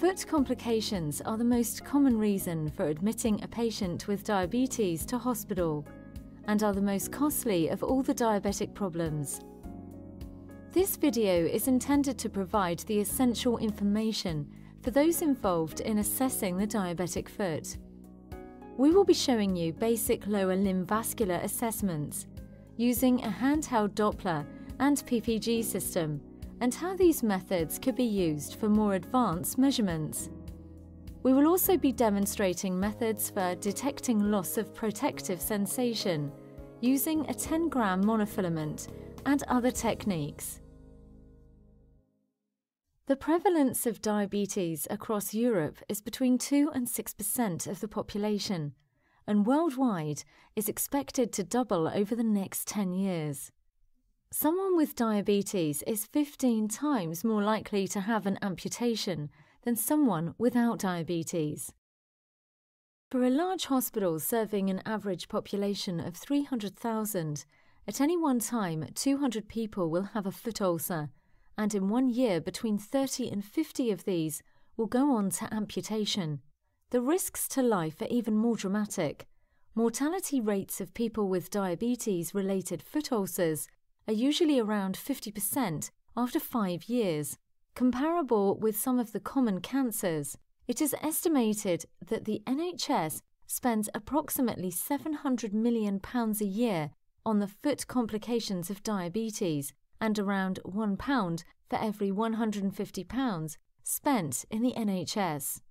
Foot complications are the most common reason for admitting a patient with diabetes to hospital and are the most costly of all the diabetic problems. This video is intended to provide the essential information for those involved in assessing the diabetic foot. We will be showing you basic lower limb vascular assessments using a handheld Doppler and PPG system, and how these methods could be used for more advanced measurements. We will also be demonstrating methods for detecting loss of protective sensation using a 10-gram monofilament and other techniques. The prevalence of diabetes across Europe is between 2 and 6% of the population, and worldwide is expected to double over the next 10 years. Someone with diabetes is 15 times more likely to have an amputation than someone without diabetes. For a large hospital serving an average population of 300,000, at any one time 200 people will have a foot ulcer, and in 1 year between 30 and 50 of these will go on to amputation. The risks to life are even more dramatic. Mortality rates of people with diabetes-related foot ulcers are usually around 50% after 5 years. Comparable with some of the common cancers, it is estimated that the NHS spends approximately £700 million a year on the foot complications of diabetes, and around £1 for every £150 spent in the NHS.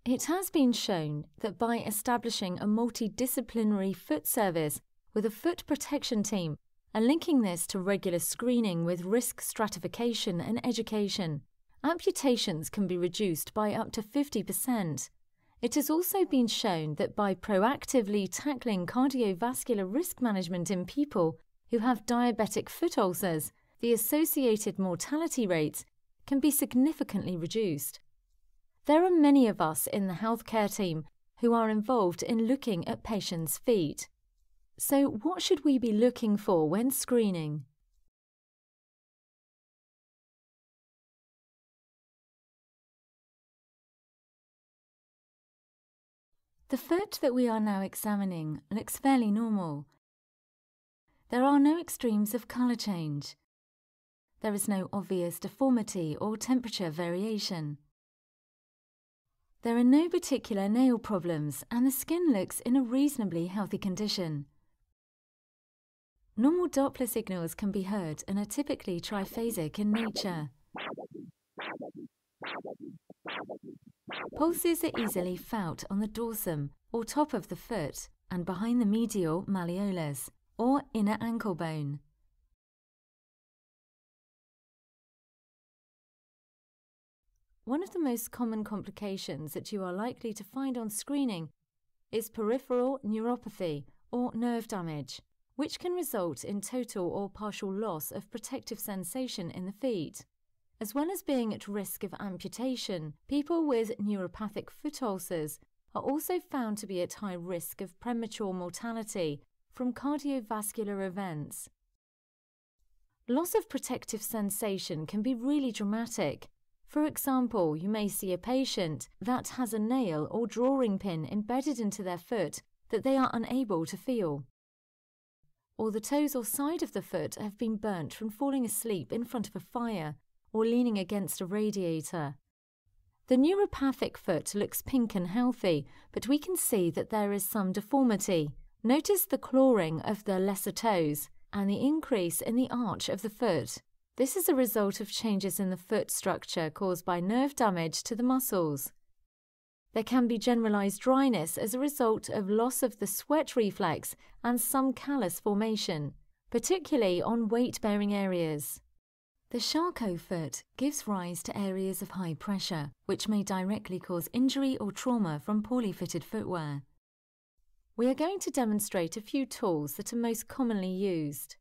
It has been shown that by establishing a multidisciplinary foot service with a foot protection team and linking this to regular screening with risk stratification and education, amputations can be reduced by up to 50%. It has also been shown that by proactively tackling cardiovascular risk management in people who have diabetic foot ulcers, the associated mortality rates can be significantly reduced. There are many of us in the healthcare team who are involved in looking at patients' feet. So what should we be looking for when screening? The foot that we are now examining looks fairly normal. There are no extremes of colour change. There is no obvious deformity or temperature variation. There are no particular nail problems, and the skin looks in a reasonably healthy condition. Normal Doppler signals can be heard and are typically triphasic in nature. Pulses are easily felt on the dorsum or top of the foot and behind the medial malleolus or inner ankle bone. One of the most common complications that you are likely to find on screening is peripheral neuropathy or nerve damage, which can result in total or partial loss of protective sensation in the feet. As well as being at risk of amputation, people with neuropathic foot ulcers are also found to be at high risk of premature mortality from cardiovascular events. Loss of protective sensation can be really dramatic. For example, you may see a patient that has a nail or drawing pin embedded into their foot that they are unable to feel. Or the toes or side of the foot have been burnt from falling asleep in front of a fire or leaning against a radiator. The neuropathic foot looks pink and healthy, but we can see that there is some deformity. Notice the clawing of the lesser toes and the increase in the arch of the foot. This is a result of changes in the foot structure caused by nerve damage to the muscles. There can be generalized dryness as a result of loss of the sweat reflex and some callus formation, particularly on weight-bearing areas. The Charcot foot gives rise to areas of high pressure, which may directly cause injury or trauma from poorly fitted footwear. We are going to demonstrate a few tools that are most commonly used.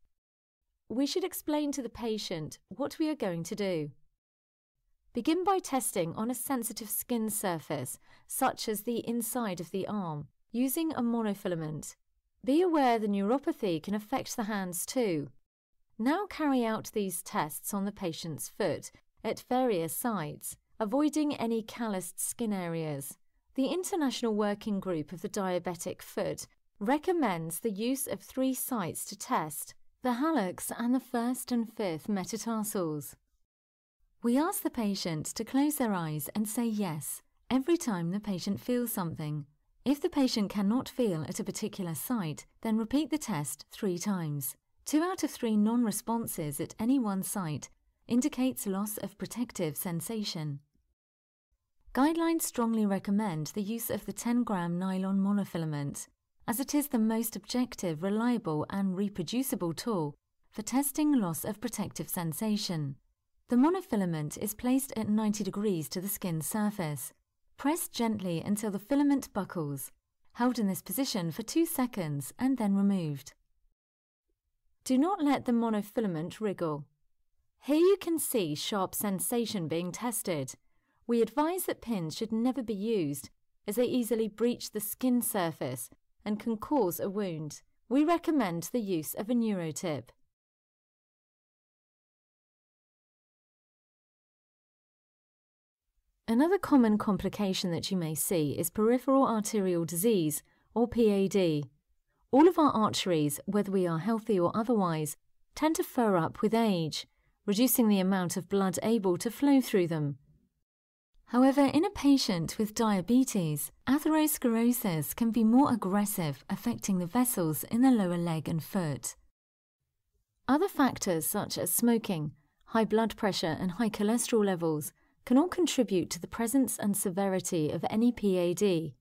We should explain to the patient what we are going to do. Begin by testing on a sensitive skin surface, such as the inside of the arm, using a monofilament. Be aware the neuropathy can affect the hands too. Now carry out these tests on the patient's foot at various sites avoiding any calloused skin areas. The International Working Group of the Diabetic Foot recommends the use of 3 sites to test: the hallux and the 1st and 5th metatarsals. We ask the patient to close their eyes and say yes every time the patient feels something. If the patient cannot feel at a particular site, then repeat the test 3 times. 2 out of 3 non-responses at any one site indicates loss of protective sensation. Guidelines strongly recommend the use of the 10-gram nylon monofilament, as it is the most objective, reliable and reproducible tool for testing loss of protective sensation. The monofilament is placed at 90 degrees to the skin surface. Press gently until the filament buckles, held in this position for 2 seconds and then removed. Do not let the monofilament wriggle. Here you can see sharp sensation being tested. We advise that pins should never be used, as they easily breach the skin surface and can cause a wound. We recommend the use of a neurotip. Another common complication that you may see is peripheral arterial disease, or PAD. All of our arteries, whether we are healthy or otherwise, tend to fur up with age, reducing the amount of blood able to flow through them. However, in a patient with diabetes, atherosclerosis can be more aggressive, affecting the vessels in the lower leg and foot. Other factors such as smoking, high blood pressure and high cholesterol levels can all contribute to the presence and severity of any PAD.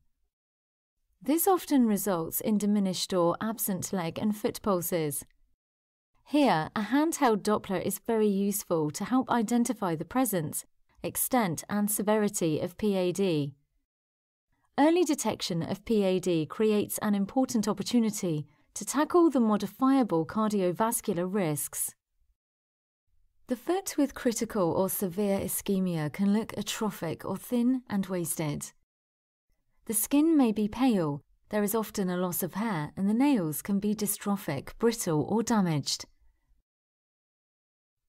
This often results in diminished or absent leg and foot pulses. Here, a handheld Doppler is very useful to help identify the presence, extent and severity of PAD. Early detection of PAD creates an important opportunity to tackle the modifiable cardiovascular risks. The foot with critical or severe ischemia can look atrophic or thin and wasted. The skin may be pale, there is often a loss of hair, and the nails can be dystrophic, brittle or damaged.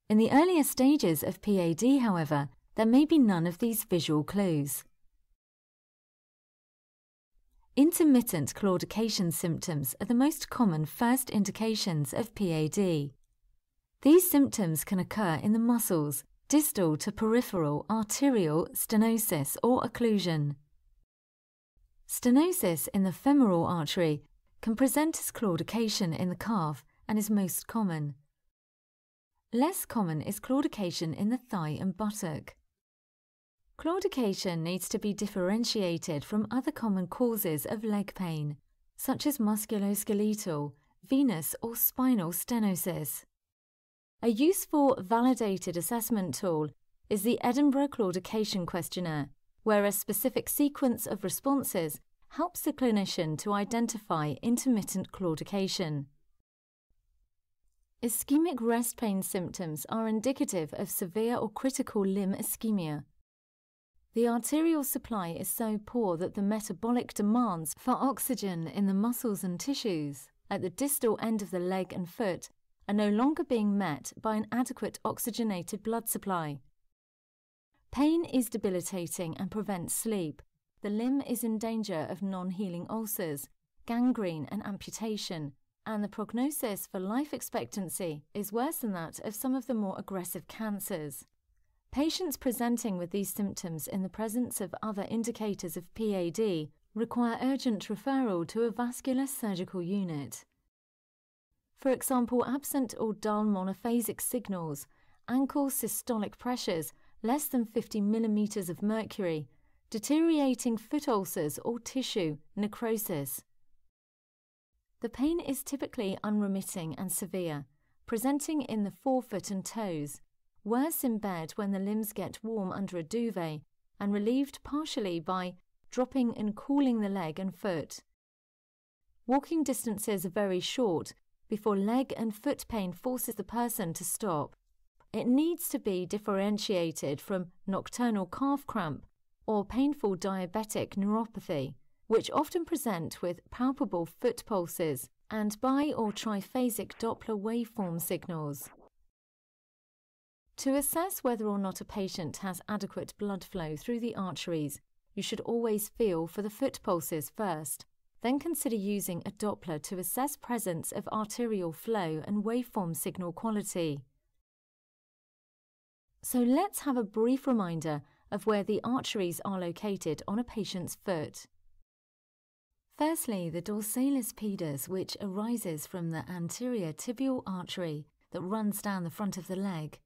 In the earlier stages of PAD, however, there may be none of these visual clues. Intermittent claudication symptoms are the most common first indications of PAD. These symptoms can occur in the muscles, distal to peripheral arterial stenosis or occlusion. Stenosis in the femoral artery can present as claudication in the calf and is most common. Less common is claudication in the thigh and buttock. Claudication needs to be differentiated from other common causes of leg pain, such as musculoskeletal, venous or spinal stenosis. A useful, validated assessment tool is the Edinburgh Claudication Questionnaire, where a specific sequence of responses helps the clinician to identify intermittent claudication. Ischemic rest pain symptoms are indicative of severe or critical limb ischemia. The arterial supply is so poor that the metabolic demands for oxygen in the muscles and tissues at the distal end of the leg and foot are no longer being met by an adequate oxygenated blood supply. Pain is debilitating and prevents sleep. The limb is in danger of non-healing ulcers, gangrene and amputation, and the prognosis for life expectancy is worse than that of some of the more aggressive cancers. Patients presenting with these symptoms in the presence of other indicators of PAD require urgent referral to a vascular surgical unit. For example, absent or dull monophasic signals, ankle systolic pressures less than 50 millimeters of mercury, deteriorating foot ulcers or tissue necrosis. The pain is typically unremitting and severe, presenting in the forefoot and toes, worse in bed when the limbs get warm under a duvet, and relieved partially by dropping and cooling the leg and foot. Walking distances are very short before leg and foot pain forces the person to stop. It needs to be differentiated from nocturnal calf cramp or painful diabetic neuropathy, which often present with palpable foot pulses and bi- or triphasic Doppler waveform signals. To assess whether or not a patient has adequate blood flow through the arteries, you should always feel for the foot pulses first. Then consider using a Doppler to assess presence of arterial flow and waveform signal quality. So let's have a brief reminder of where the arteries are located on a patient's foot. Firstly, the dorsalis pedis, which arises from the anterior tibial artery that runs down the front of the leg.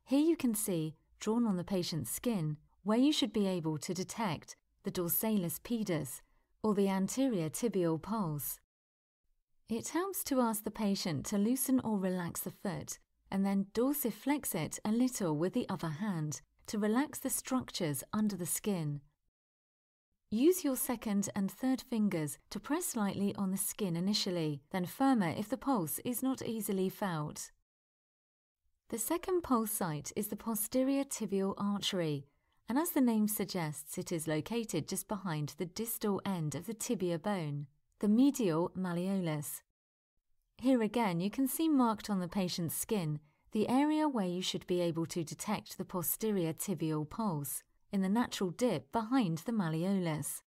Here you can see, drawn on the patient's skin, where you should be able to detect the dorsalis pedis, or the anterior tibial pulse. It helps to ask the patient to loosen or relax the foot, and then dorsiflex it a little with the other hand to relax the structures under the skin. Use your second and third fingers to press lightly on the skin initially, then firmer if the pulse is not easily felt. The second pulse site is the posterior tibial artery, and as the name suggests, it is located just behind the distal end of the tibia bone, the medial malleolus. Here again you can see marked on the patient's skin the area where you should be able to detect the posterior tibial pulse, in the natural dip behind the malleolus.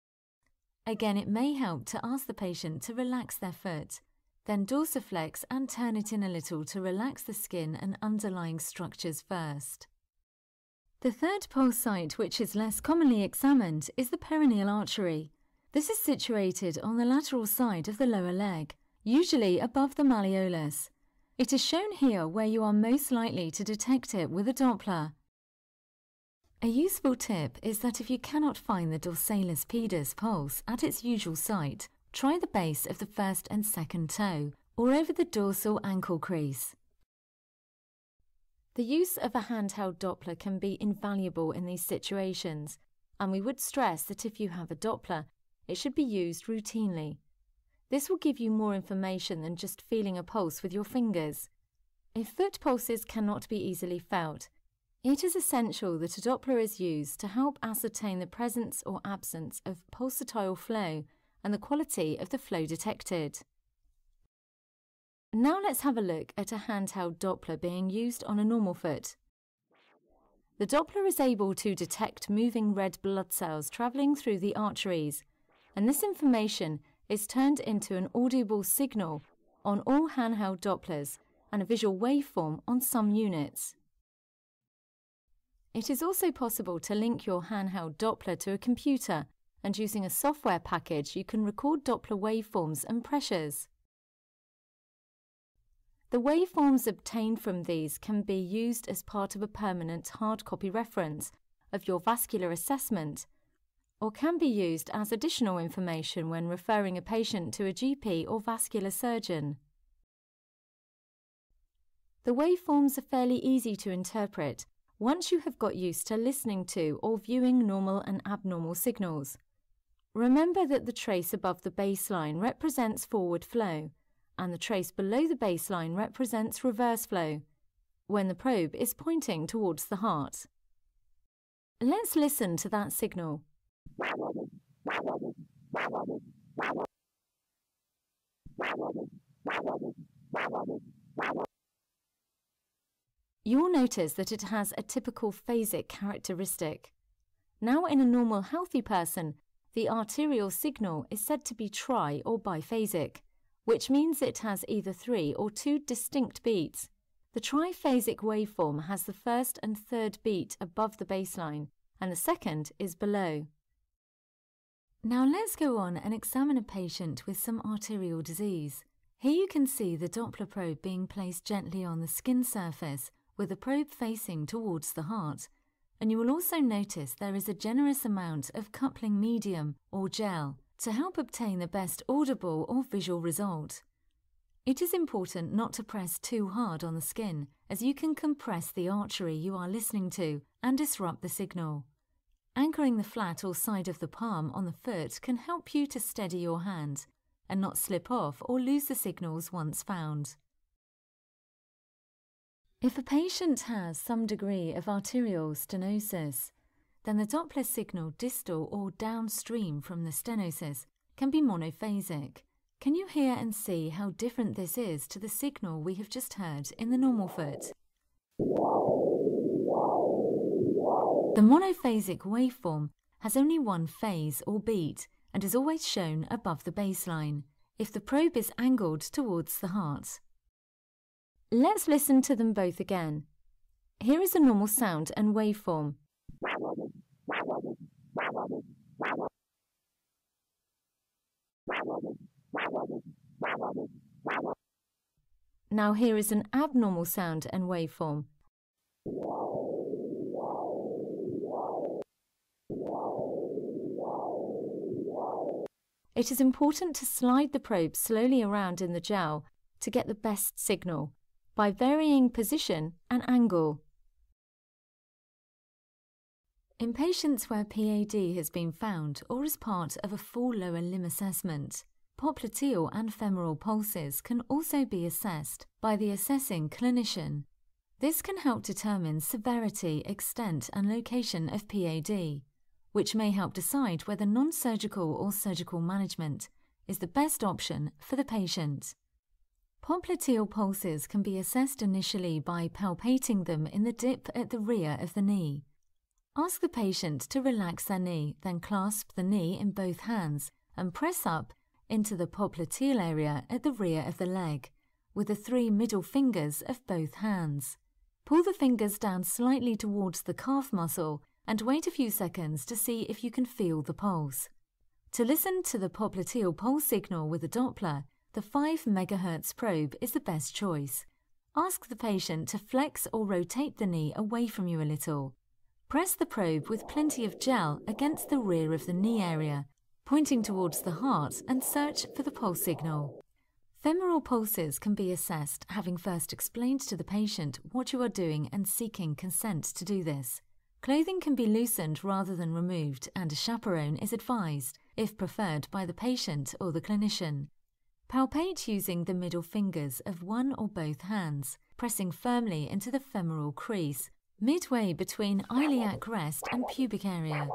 Again, it may help to ask the patient to relax their foot, then dorsiflex and turn it in a little to relax the skin and underlying structures first. The third pulse site, which is less commonly examined, is the perineal artery. This is situated on the lateral side of the lower leg, usually above the malleolus. It is shown here where you are most likely to detect it with a Doppler. A useful tip is that if you cannot find the dorsalis pedis pulse at its usual site, try the base of the first and second toe, or over the dorsal ankle crease. The use of a handheld Doppler can be invaluable in these situations, and we would stress that if you have a Doppler, it should be used routinely. This will give you more information than just feeling a pulse with your fingers. If foot pulses cannot be easily felt, it is essential that a Doppler is used to help ascertain the presence or absence of pulsatile flow and the quality of the flow detected. Now let's have a look at a handheld Doppler being used on a normal foot. The Doppler is able to detect moving red blood cells travelling through the arteries, and this information is turned into an audible signal on all handheld Dopplers and a visual waveform on some units. It is also possible to link your handheld Doppler to a computer, and using a software package you can record Doppler waveforms and pressures. The waveforms obtained from these can be used as part of a permanent hard copy reference of your vascular assessment, or can be used as additional information when referring a patient to a GP or vascular surgeon. The waveforms are fairly easy to interpret once you have got used to listening to or viewing normal and abnormal signals. Remember that the trace above the baseline represents forward flow, and the trace below the baseline represents reverse flow, when the probe is pointing towards the heart. Let's listen to that signal. You'll notice that it has a typical phasic characteristic. Now, in a normal healthy person, the arterial signal is said to be tri- or biphasic, which means it has either 3 or 2 distinct beats. The triphasic waveform has the first and third beat above the baseline, and the second is below. Now let's go on and examine a patient with some arterial disease. Here you can see the Doppler probe being placed gently on the skin surface, with the probe facing towards the heart, and you will also notice there is a generous amount of coupling medium or gel to help obtain the best audible or visual result. It is important not to press too hard on the skin, as you can compress the artery you are listening to and disrupt the signal. Anchoring the flat or side of the palm on the foot can help you to steady your hand and not slip off or lose the signals once found. If a patient has some degree of arterial stenosis, then the Doppler signal distal or downstream from the stenosis can be monophasic. Can you hear and see how different this is to the signal we have just heard in the normal foot? The monophasic waveform has only one phase or beat and is always shown above the baseline if the probe is angled towards the heart. Let's listen to them both again. Here is a normal sound and waveform. Now here is an abnormal sound and waveform. It is important to slide the probe slowly around in the gel to get the best signal by varying position and angle. In patients where PAD has been found or as part of a full lower limb assessment, popliteal and femoral pulses can also be assessed by the assessing clinician. This can help determine severity, extent and location of PAD, which may help decide whether non-surgical or surgical management is the best option for the patient. Popliteal pulses can be assessed initially by palpating them in the dip at the rear of the knee. Ask the patient to relax their knee, then clasp the knee in both hands and press up into the popliteal area at the rear of the leg with the 3 middle fingers of both hands. Pull the fingers down slightly towards the calf muscle and wait a few seconds to see if you can feel the pulse. To listen to the popliteal pulse signal with a Doppler, the 5 MHz probe is the best choice. Ask the patient to flex or rotate the knee away from you a little. Press the probe with plenty of gel against the rear of the knee area, pointing towards the heart, and search for the pulse signal. Femoral pulses can be assessed having first explained to the patient what you are doing and seeking consent to do this. Clothing can be loosened rather than removed, and a chaperone is advised, if preferred by the patient or the clinician. Palpate using the middle fingers of one or both hands, pressing firmly into the femoral crease, midway between iliac rest and pubic area.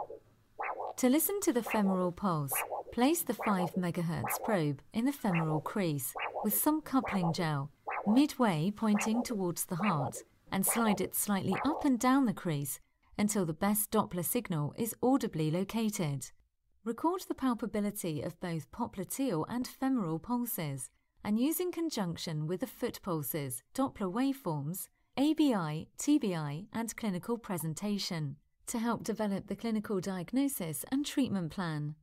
To listen to the femoral pulse, place the 5 MHz probe in the femoral crease with some coupling gel, midway pointing towards the heart, and slide it slightly up and down the crease until the best Doppler signal is audibly located. Record the palpability of both popliteal and femoral pulses, and use in conjunction with the foot pulses, Doppler waveforms, ABI, TBI, and clinical presentation to help develop the clinical diagnosis and treatment plan.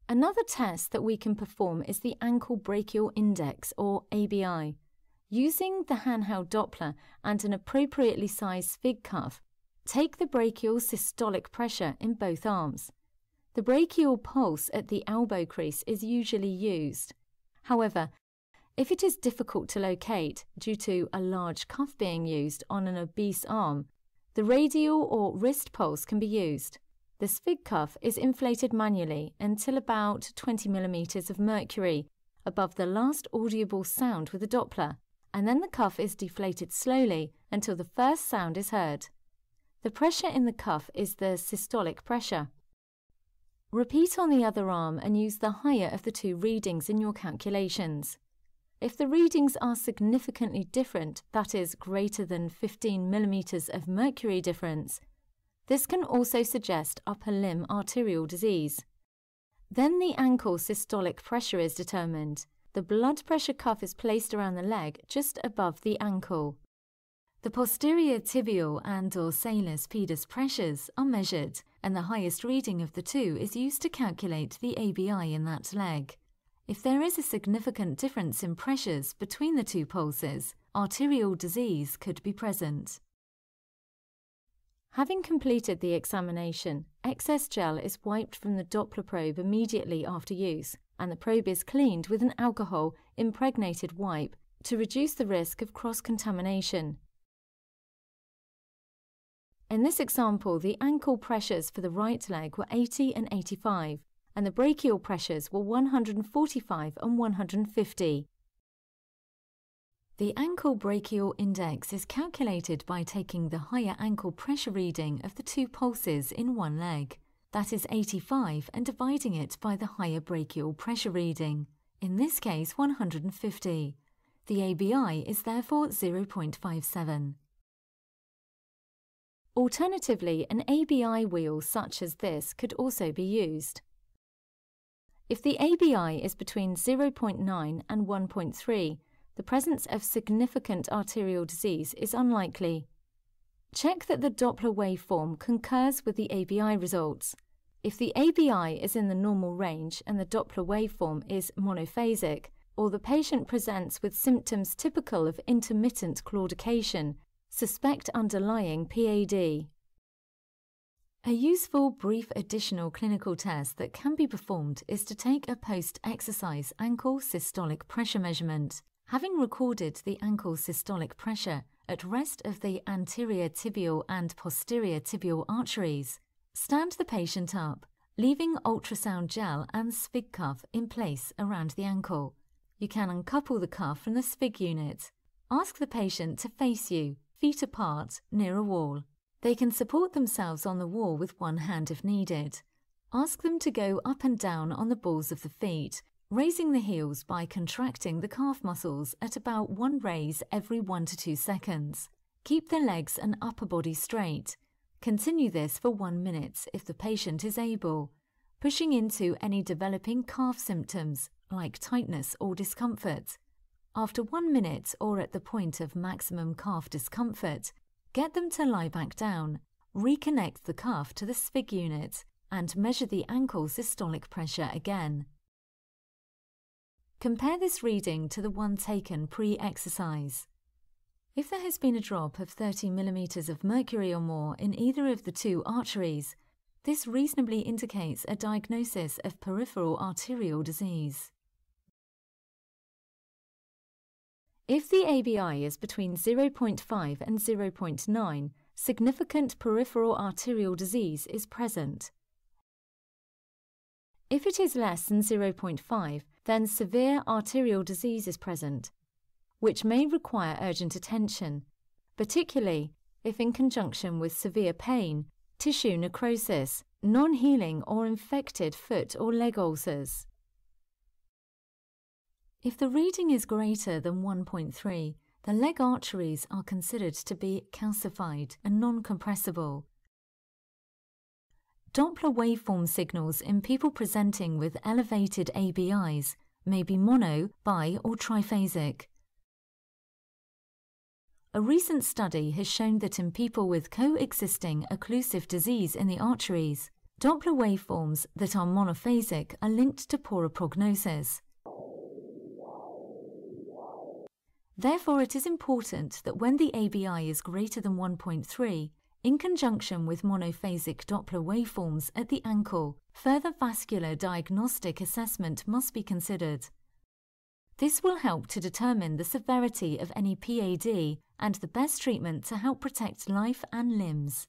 Another test that we can perform is the ankle brachial index, or ABI. Using the handheld Doppler and an appropriately sized fig cuff, take the brachial systolic pressure in both arms. The brachial pulse at the elbow crease is usually used. However, if it is difficult to locate due to a large cuff being used on an obese arm, the radial or wrist pulse can be used. The fig cuff is inflated manually until about 20 mm of mercury above the last audible sound with a Doppler, and then the cuff is deflated slowly until the first sound is heard. The pressure in the cuff is the systolic pressure. Repeat on the other arm and use the higher of the 2 readings in your calculations. If the readings are significantly different, that is, greater than 15 mm of mercury difference, this can also suggest upper limb arterial disease. Then the ankle systolic pressure is determined. The blood pressure cuff is placed around the leg just above the ankle. The posterior tibial and dorsalis pedis pressures are measured, and the highest reading of the 2 is used to calculate the ABI in that leg. If there is a significant difference in pressures between the 2 pulses, arterial disease could be present. Having completed the examination, excess gel is wiped from the Doppler probe immediately after use, and the probe is cleaned with an alcohol impregnated wipe to reduce the risk of cross-contamination. In this example, the ankle pressures for the right leg were 80 and 85, and the brachial pressures were 145 and 150. The ankle brachial index is calculated by taking the higher ankle pressure reading of the 2 pulses in one leg, that is 85, and dividing it by the higher brachial pressure reading, in this case 150. The ABI is therefore 0.57. Alternatively, an ABI wheel such as this could also be used. If the ABI is between 0.9 and 1.3, the presence of significant arterial disease is unlikely. Check that the Doppler waveform concurs with the ABI results. If the ABI is in the normal range and the Doppler waveform is monophasic, or the patient presents with symptoms typical of intermittent claudication, suspect underlying PAD. A useful, brief additional clinical test that can be performed is to take a post-exercise ankle systolic pressure measurement. Having recorded the ankle systolic pressure at rest of the anterior tibial and posterior tibial arteries, stand the patient up, leaving ultrasound gel and SFIG cuff in place around the ankle. You can uncouple the cuff from the SFIG unit. Ask the patient to face you, feet apart, near a wall. They can support themselves on the wall with one hand if needed. Ask them to go up and down on the balls of the feet, raising the heels by contracting the calf muscles at about one raise every 1 to 2 seconds. Keep the legs and upper body straight. Continue this for 1 minute if the patient is able, pushing into any developing calf symptoms like tightness or discomfort. After 1 minute or at the point of maximum calf discomfort, get them to lie back down, reconnect the cuff to the SFIG unit, and measure the ankle systolic pressure again. Compare this reading to the one taken pre-exercise. If there has been a drop of 30 mm of mercury or more in either of the two arteries, this reasonably indicates a diagnosis of peripheral arterial disease. If the ABI is between 0.5 and 0.9, significant peripheral arterial disease is present. If it is less than 0.5, then severe arterial disease is present, which may require urgent attention, particularly if in conjunction with severe pain, tissue necrosis, non-healing or infected foot or leg ulcers. If the reading is greater than 1.3, the leg arteries are considered to be calcified and non-compressible. Doppler waveform signals in people presenting with elevated ABIs may be mono, bi or triphasic. A recent study has shown that in people with coexisting occlusive disease in the arteries, Doppler waveforms that are monophasic are linked to poorer prognosis. Therefore, it is important that when the ABI is greater than 1.3, in conjunction with monophasic Doppler waveforms at the ankle, further vascular diagnostic assessment must be considered. This will help to determine the severity of any PAD and the best treatment to help protect life and limbs.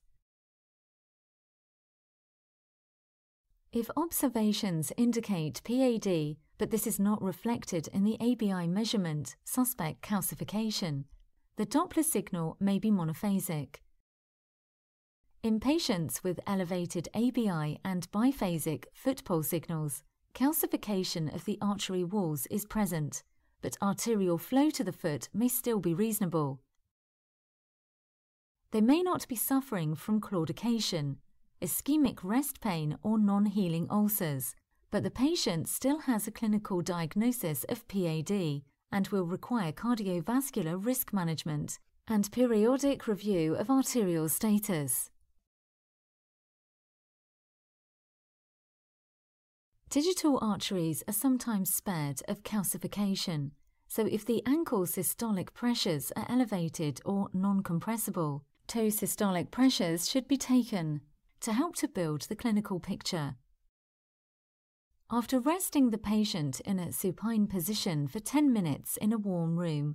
If observations indicate PAD, but this is not reflected in the ABI measurement, suspect calcification, the Doppler signal may be monophasic. In patients with elevated ABI and biphasic foot pole signals, calcification of the artery walls is present, but arterial flow to the foot may still be reasonable. They may not be suffering from claudication, ischemic rest pain or non-healing ulcers, but the patient still has a clinical diagnosis of PAD and will require cardiovascular risk management and periodic review of arterial status. Digital arteries are sometimes spared of calcification, so if the ankle systolic pressures are elevated or non-compressible, toe systolic pressures should be taken to help to build the clinical picture. After resting the patient in a supine position for 10 minutes in a warm room,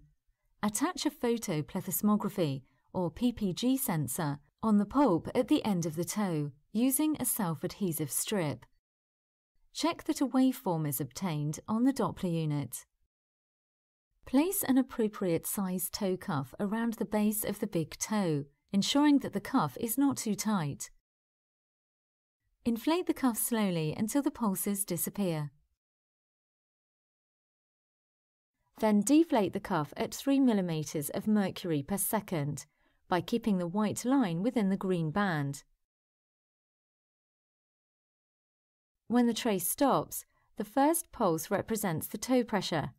attach a photoplethysmography or PPG sensor on the pulp at the end of the toe using a self-adhesive strip. Check that a waveform is obtained on the Doppler unit. Place an appropriate size toe cuff around the base of the big toe, ensuring that the cuff is not too tight. Inflate the cuff slowly until the pulses disappear. Then deflate the cuff at 3 mm of mercury per second, by keeping the white line within the green band. When the trace stops, the first pulse represents the toe pressure.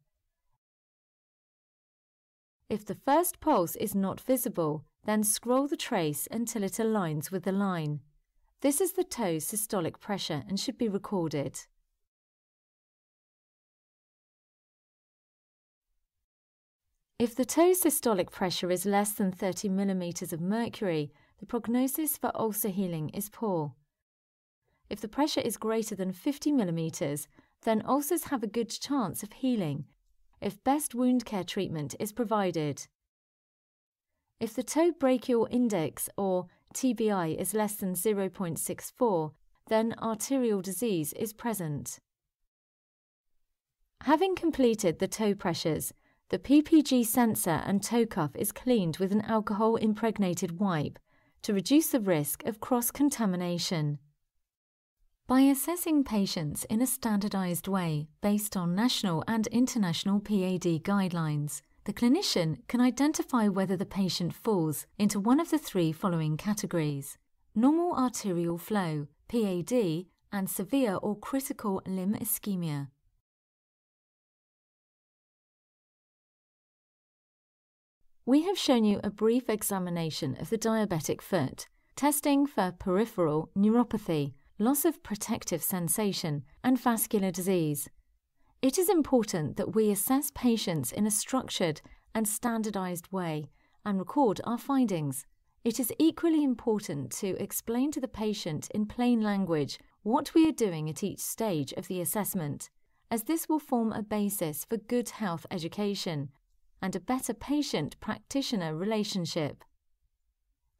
If the first pulse is not visible, then scroll the trace until it aligns with the line. This is the toe's systolic pressure and should be recorded. If the toe's systolic pressure is less than 30 mm of mercury, the prognosis for ulcer healing is poor. If the pressure is greater than 50 mm, then ulcers have a good chance of healing if best wound care treatment is provided. If the toe brachial index or TBI is less than 0.64, then arterial disease is present. Having completed the toe pressures, the PPG sensor and toe cuff is cleaned with an alcohol-impregnated wipe to reduce the risk of cross-contamination. By assessing patients in a standardized way based on national and international PAD guidelines, the clinician can identify whether the patient falls into one of the three following categories: normal arterial flow, PAD, and severe or critical limb ischemia. We have shown you a brief examination of the diabetic foot, testing for peripheral neuropathy, loss of protective sensation, and vascular disease. It is important that we assess patients in a structured and standardized way and record our findings. It is equally important to explain to the patient in plain language what we are doing at each stage of the assessment, as this will form a basis for good health education and a better patient-practitioner relationship.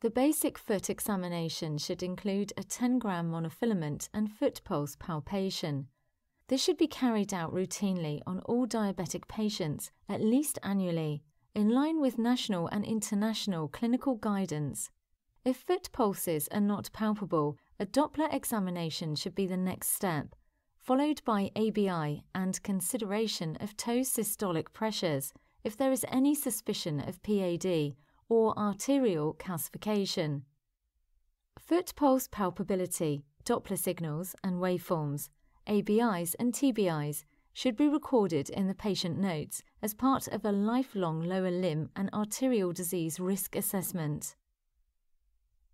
The basic foot examination should include a 10-gram monofilament and foot pulse palpation. This should be carried out routinely on all diabetic patients, at least annually, in line with national and international clinical guidance. If foot pulses are not palpable, a Doppler examination should be the next step, followed by ABI and consideration of toe systolic pressures if there is any suspicion of PAD or arterial calcification. Foot pulse palpability, Doppler signals and waveforms, ABIs and TBIs should be recorded in the patient notes as part of a lifelong lower limb and arterial disease risk assessment.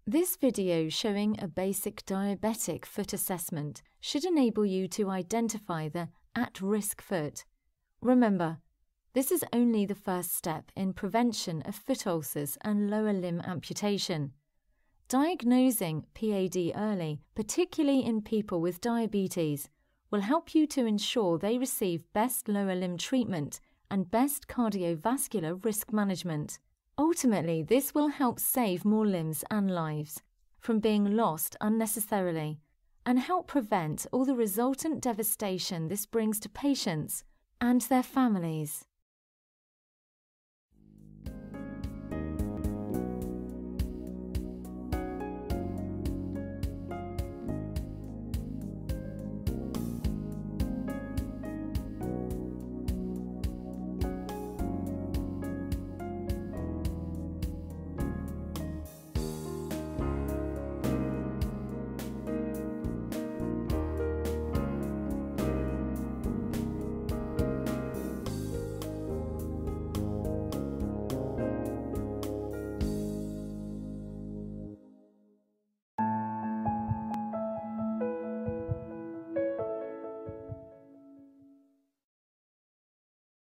This video showing a basic diabetic foot assessment should enable you to identify the at-risk foot. Remember, this is only the first step in prevention of foot ulcers and lower limb amputation. Diagnosing PAD early, particularly in people with diabetes, will help you to ensure they receive best lower limb treatment and best cardiovascular risk management. Ultimately, this will help save more limbs and lives from being lost unnecessarily and help prevent all the resultant devastation this brings to patients and their families.